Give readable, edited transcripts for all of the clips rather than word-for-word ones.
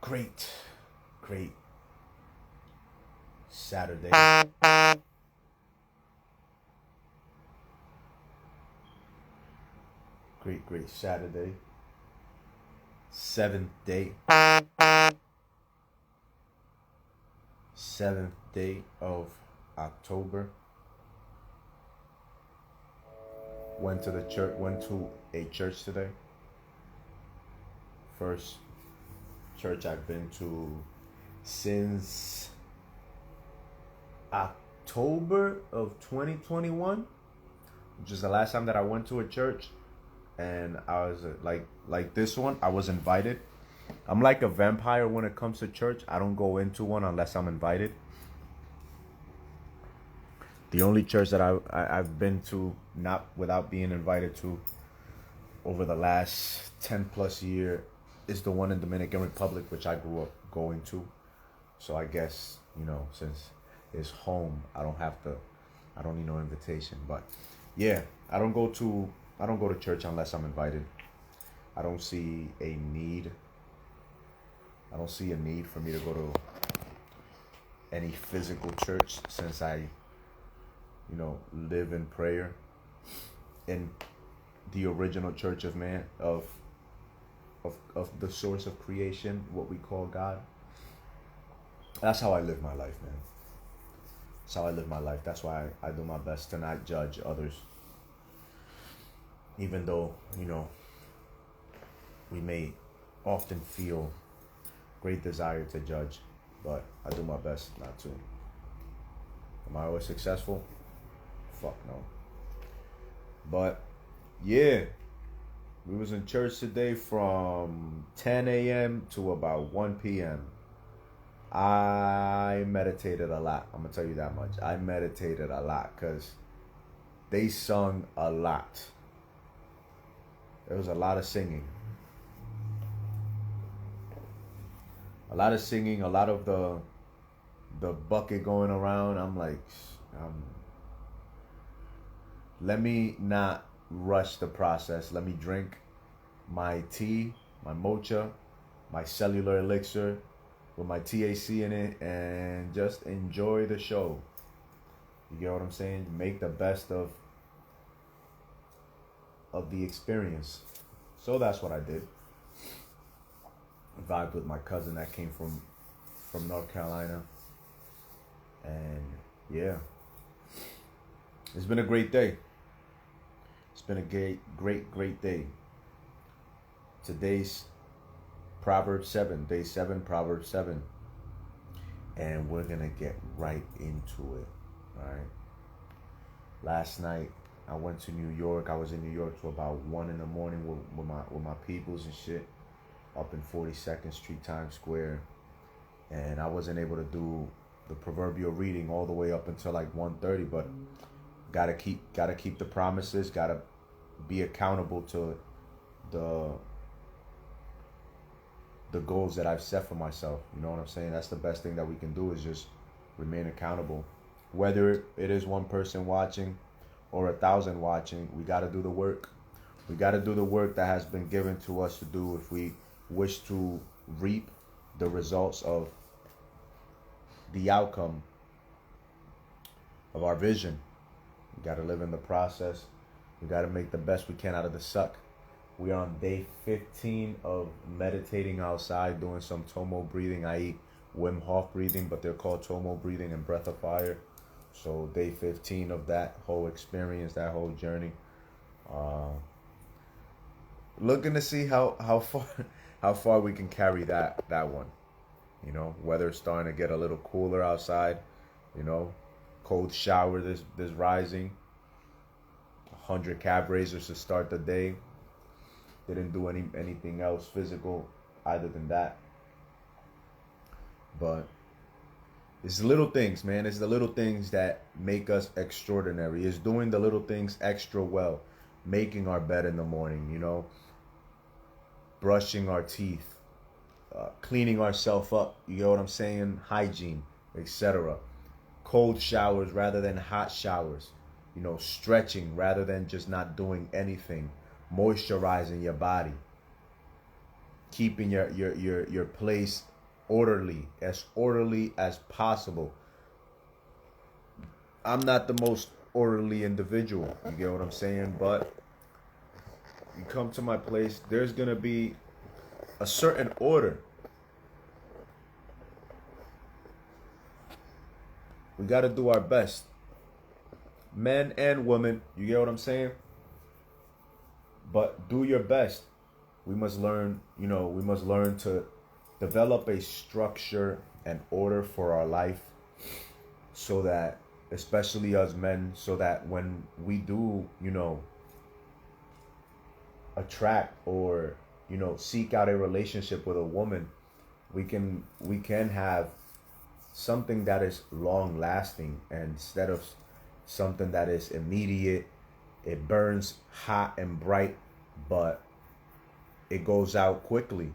Great Saturday. Great Saturday. Seventh day. Seventh day of October. Went to a church today. First church I've been to since October of 2021, which is the last time that I went to a church. And I was like this one, I was invited. I'm like a vampire when it comes to church. I don't go into one unless I'm invited. The only church that I've been to not without being invited to over the last 10 plus year is the one in Dominican Republic, which I grew up going to. So I guess, since it's home, I don't need no invitation. But yeah, I don't go to church unless I'm invited. I don't see a need for me to go to any physical church, since I live in prayer in the original church of man, of the source of creation, what we call God. That's how I live my life, man. That's how I live my life. That's why I do my best to not judge others. Even though, we may often feel great desire to judge, but I do my best not to. Am I always successful? Fuck no. But yeah, we was in church today from 10 a.m. to about 1 p.m. I meditated a lot. I'm gonna tell you that much. I meditated a lot because they sung a lot. There was a lot of singing. A lot of the bucket going around. I'm like, let me not rush the process. Let me drink my tea, my mocha, my cellular elixir with my TAC in it, and just enjoy the show. You get what I'm saying? Make the best of the experience. So that's what I did. Vibed with my cousin that came from North Carolina. And yeah, it's been a great day. It's been a great day. Today's Proverbs 7, day 7, Proverbs 7. And we're going to get right into it. All right. Last night, I went to New York. I was in New York till about 1 in the morning with my peoples and shit up in 42nd Street, Times Square. And I wasn't able to do the proverbial reading all the way up until like 1:30, but gotta keep the promises, gotta be accountable to the goals that I've set for myself. You know what I'm saying? That's the best thing that we can do, is just remain accountable. Whether it is one person watching or 1,000 watching, we got to do the work. We got to do the work that has been given to us to do if we wish to reap the results of the outcome of our vision. We got to live in the process. We got to make the best we can out of the suck. We are on day 15 of meditating outside, doing some Tomo breathing. I eat Wim Hof breathing, but they're called Tomo breathing and breath of fire. So day 15 of that whole experience, that whole journey. Looking to see how far we can carry that one. Weather's starting to get a little cooler outside. Cold shower this rising. 100 calf raises to start the day. Didn't do anything else physical other than that. But it's the little things, man. It's the little things that make us extraordinary. It's doing the little things extra well. Making our bed in the morning, brushing our teeth, cleaning ourselves up. You know what I'm saying? Hygiene, etc. Cold showers rather than hot showers. Stretching rather than just not doing anything. Moisturizing your body. Keeping your place as orderly as possible. I'm not the most orderly individual, you get what I'm saying? But you come to my place, there's gonna be a certain order. We gotta do our best. Men and women, you get what I'm saying? But do your best. We must learn, we must learn to develop a structure and order for our life so that, especially as men, so that when we do, attract or, seek out a relationship with a woman, we can have something that is long lasting, and instead of something that is immediate. It burns hot and bright, but it goes out quickly.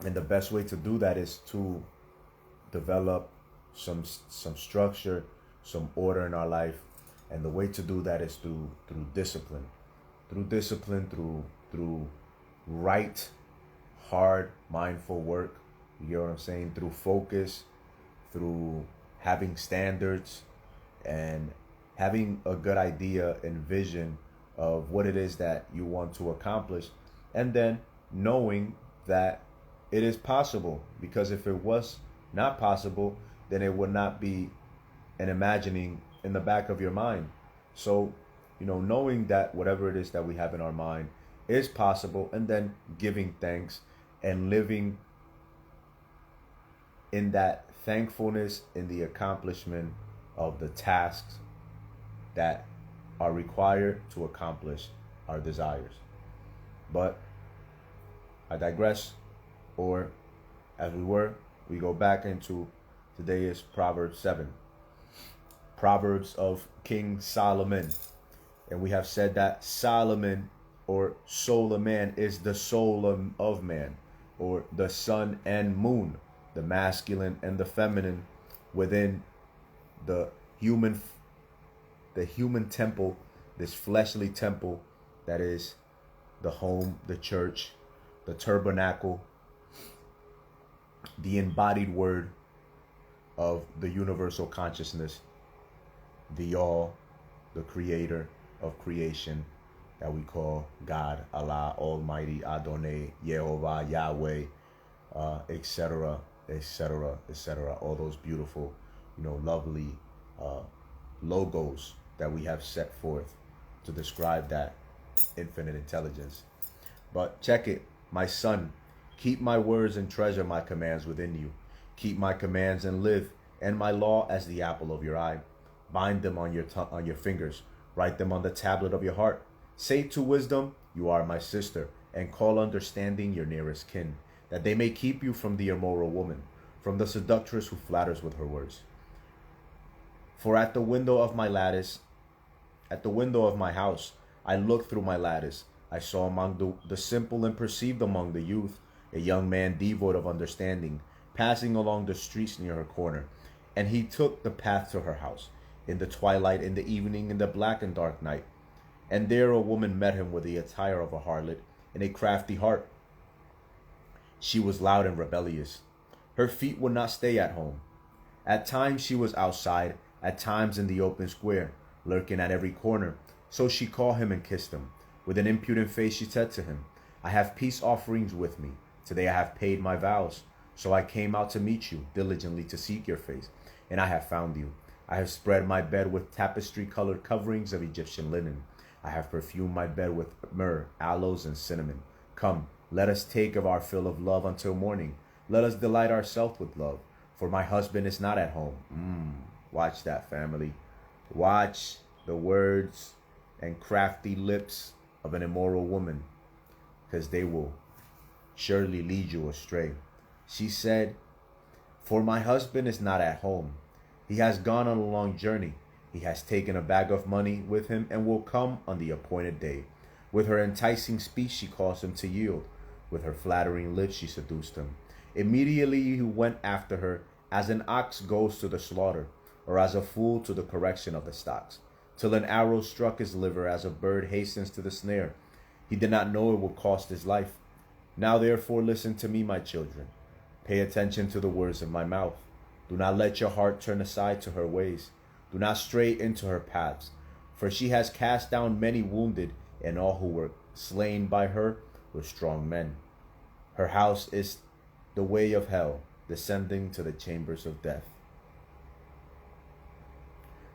And the best way to do that is to develop some structure, some order in our life. And the way to do that is through discipline. Through right, hard, mindful work. You get what I'm saying? Through focus, through having standards, and having a good idea and vision of what it is that you want to accomplish, and then knowing that it is possible. Because if it was not possible, then it would not be an imagining in the back of your mind. So, knowing that whatever it is that we have in our mind is possible, and then giving thanks and living in that thankfulness in the accomplishment of the tasks that are required to accomplish our desires. But I digress, or as we go back into today is Proverbs 7. Proverbs of King Solomon. And we have said that Solomon, or soul of man, is the soul of man, or the sun and moon, the masculine and the feminine within the human temple, this fleshly temple that is the home, the church, the tabernacle, the embodied word of the universal consciousness, the all, the creator of creation that we call God, Allah, Almighty, Adonai, Yehovah, Yahweh, etc., etc., etc. All those beautiful, lovely logos that we have set forth to describe that infinite intelligence. But check it, my son, keep my words and treasure my commands within you. Keep my commands and live, and my law as the apple of your eye. Bind them on your fingers. Write them on the tablet of your heart. Say to wisdom, you are my sister, and call understanding your nearest kin, that they may keep you from the immoral woman, from the seductress who flatters with her words. For at the window of my house, I looked through my lattice. I saw among the simple and perceived among the youth a young man devoid of understanding, passing along the streets near her corner. And he took the path to her house, in the twilight, in the evening, in the black and dark night. And there a woman met him with the attire of a harlot, and a crafty heart. She was loud and rebellious. Her feet would not stay at home. At times she was outside, at times in the open square, lurking at every corner. So she called him and kissed him. With an impudent face she said to him, I have peace offerings with me. Today I have paid my vows. So I came out to meet you, diligently to seek your face, and I have found you. I have spread my bed with tapestry-colored coverings of Egyptian linen. I have perfumed my bed with myrrh, aloes, and cinnamon. Come, let us take of our fill of love until morning. Let us delight ourselves with love, for my husband is not at home. Watch that, family. Watch the words and crafty lips of an immoral woman, because they will surely lead you astray. She said, for my husband is not at home. He has gone on a long journey. He has taken a bag of money with him and will come on the appointed day. With her enticing speech, she caused him to yield. With her flattering lips, she seduced him. Immediately he went after her, as an ox goes to the slaughter, or as a fool to the correction of the stocks, till an arrow struck his liver, as a bird hastens to the snare. He did not know it would cost his life. Now therefore listen to me, my children. Pay attention to the words of my mouth. Do not let your heart turn aside to her ways. Do not stray into her paths. For she has cast down many wounded, and all who were slain by her were strong men. Her house is the way of hell, descending to the chambers of death.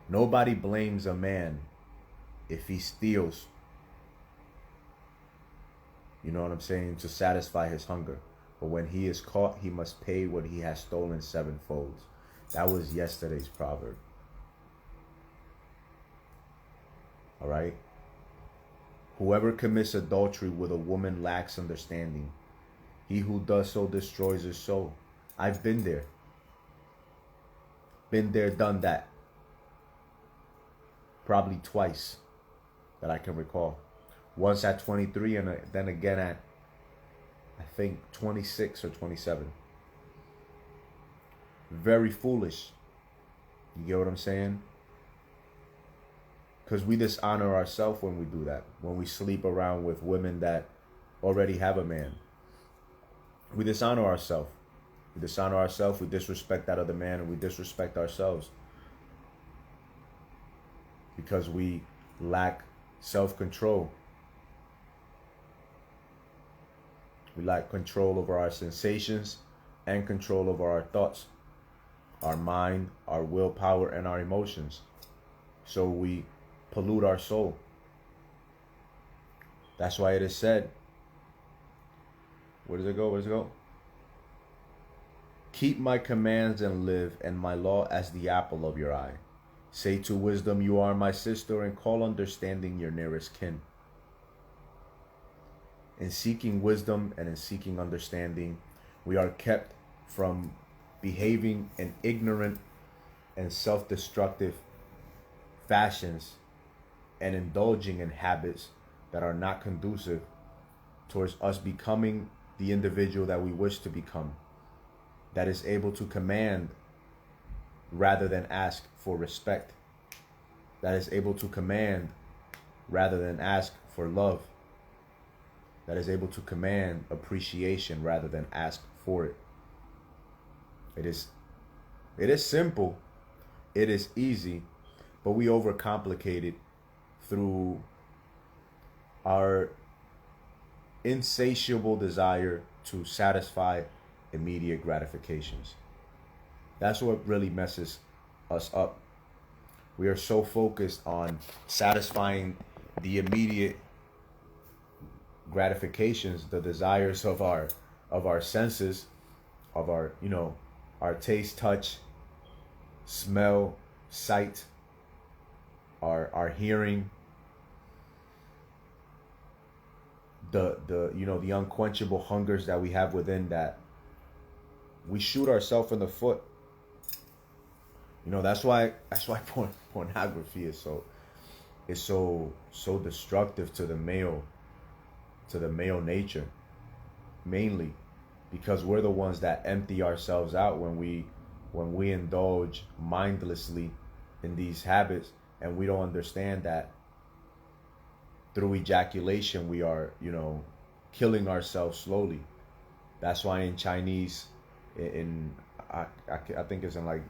Nobody blames a man if he steals, you know what I'm saying, to satisfy his hunger. But when he is caught, he must pay what he has stolen sevenfold. That was yesterday's proverb. All right? Whoever commits adultery with a woman lacks understanding. He who does so destroys his soul. I've been there. Been there, done that. Probably twice that I can recall. Once at 23 and then again at, I think, 26 or 27. Very foolish. You get what I'm saying? Because we dishonor ourselves when we do that. When we sleep around with women that already have a man. We dishonor ourselves. We dishonor ourselves. We disrespect that other man, and we disrespect ourselves. Because we lack self-control. We lack control over our sensations and control over our thoughts, our mind, our willpower, and our emotions. So we pollute our soul. That's why it is said, where does it go? Where does it go? Keep my commands and live, and my law as the apple of your eye. Say to wisdom, you are my sister, and call understanding your nearest kin. In seeking wisdom and in seeking understanding, we are kept from behaving in ignorant and self-destructive fashions and indulging in habits that are not conducive towards us becoming the individual that we wish to become, that is able to command rather than ask for respect, that is able to command rather than ask for love, that is able to command appreciation rather than ask for it. It is simple, it is easy, but we overcomplicate it through our insatiable desire to satisfy immediate gratifications. That's what really messes us up. We are so focused on satisfying the immediate gratifications, the desires of our senses, of our, our taste, touch, smell, sight, our hearing, the unquenchable hungers that we have within, that we shoot ourselves in the foot. That's why pornography is so destructive to the male nature, mainly because we're the ones that empty ourselves out when we indulge mindlessly in these habits, and we don't understand that through ejaculation we are killing ourselves slowly. That's why in Chinese, I think it's in like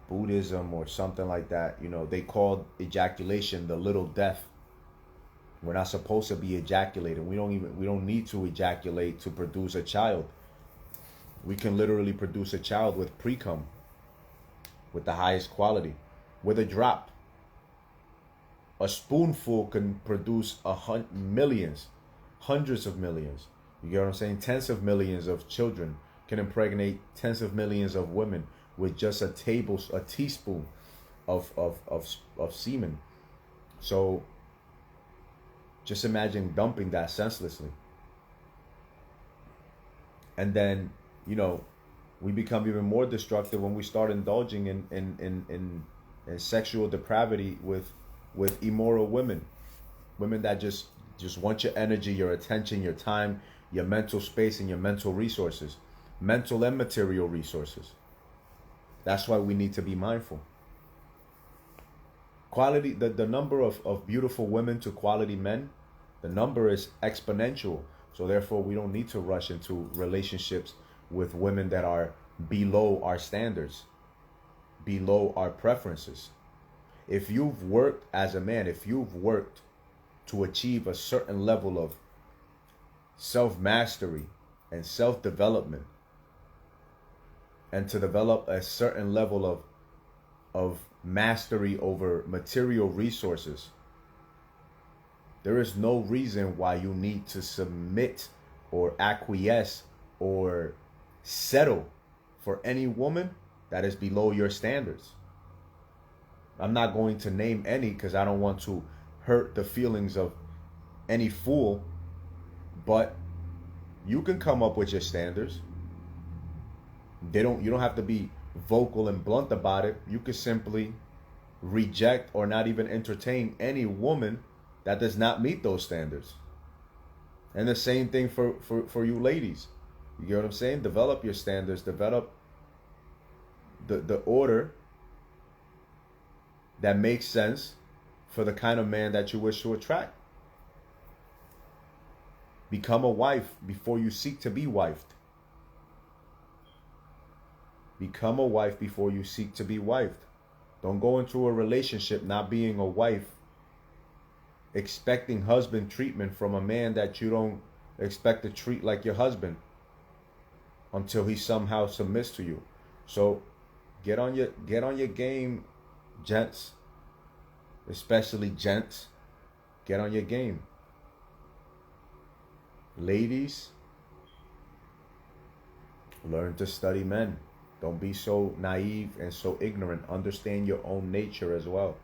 Buddhism or something like that, they call ejaculation the little death. We're not supposed to be ejaculating. We don't need to ejaculate to produce a child. We can literally produce a child with pre-cum, with the highest quality, with a drop. A spoonful can produce millions, hundreds of millions. You get what I'm saying? Tens of millions of children can impregnate tens of millions of women with just a teaspoon of semen. So just imagine dumping that senselessly. And then, we become even more destructive when we start indulging in sexual depravity with immoral women. Women that just want your energy, your attention, your time, your mental space, and your mental resources. Mental and material resources. That's why we need to be mindful. The number of beautiful women to quality men, the number is exponential. So therefore, we don't need to rush into relationships with women that are below our standards, below our preferences. If you've worked as a man, if you've worked to achieve a certain level of self-mastery and self-development, and to develop a certain level of mastery over material resources, there is no reason why you need to submit or acquiesce or settle for any woman that is below your standards. I'm not going to name any because I don't want to hurt the feelings of any fool, but you can come up with your standards. You don't have to be vocal and blunt about it. You could simply reject or not even entertain any woman that does not meet those standards. And the same thing for you ladies. You get what I'm saying? Develop your standards, develop the order that makes sense for the kind of man that you wish to attract. Become a wife before you seek to be wifed. Become a wife before you seek to be wifed. Don't go into a relationship not being a wife, expecting husband treatment from a man that you don't expect to treat like your husband until he somehow submits to you. So get on your game, gents. Especially gents. Get on your game. Ladies, learn to study men. Don't be so naive and so ignorant. Understand your own nature as well,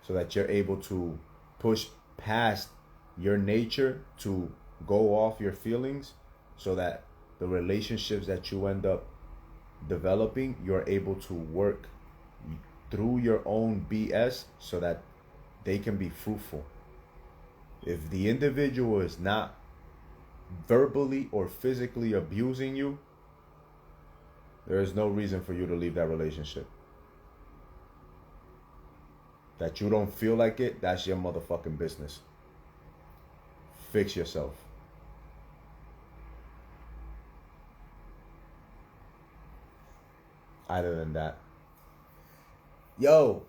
so that you're able to push past your nature to go off your feelings, so that the relationships that you end up developing, you're able to work through your own BS so that they can be fruitful. If the individual is not verbally or physically abusing you, there is no reason for you to leave that relationship. That you don't feel like it, that's your motherfucking business. Fix yourself. Other than that, yo,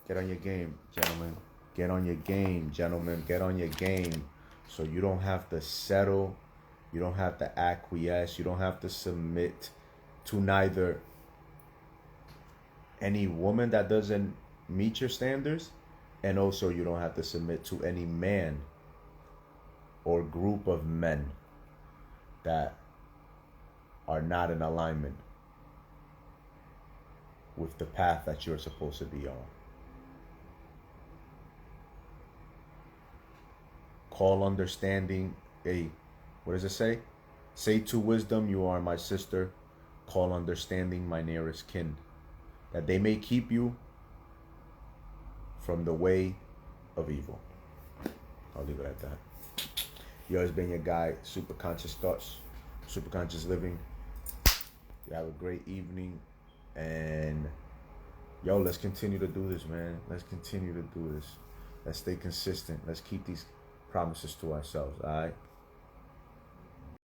get on your game, gentlemen. Get on your game, gentlemen. Get on your game. So you don't have to settle. You don't have to acquiesce. You don't have to submit to neither any woman that doesn't meet your standards, and also you don't have to submit to any man or group of men that are not in alignment with the path that you're supposed to be on. Call understanding what does it say? Say to wisdom, you are my sister. Call understanding my nearest kin, that they may keep you from the way of evil. I'll leave it at that. Yo, it's been your guy, Super Conscious Thoughts, Super Conscious Living. You have a great evening, and yo, let's continue to do this, man. Let's continue to do this. Let's stay consistent. Let's keep these promises to ourselves, all right?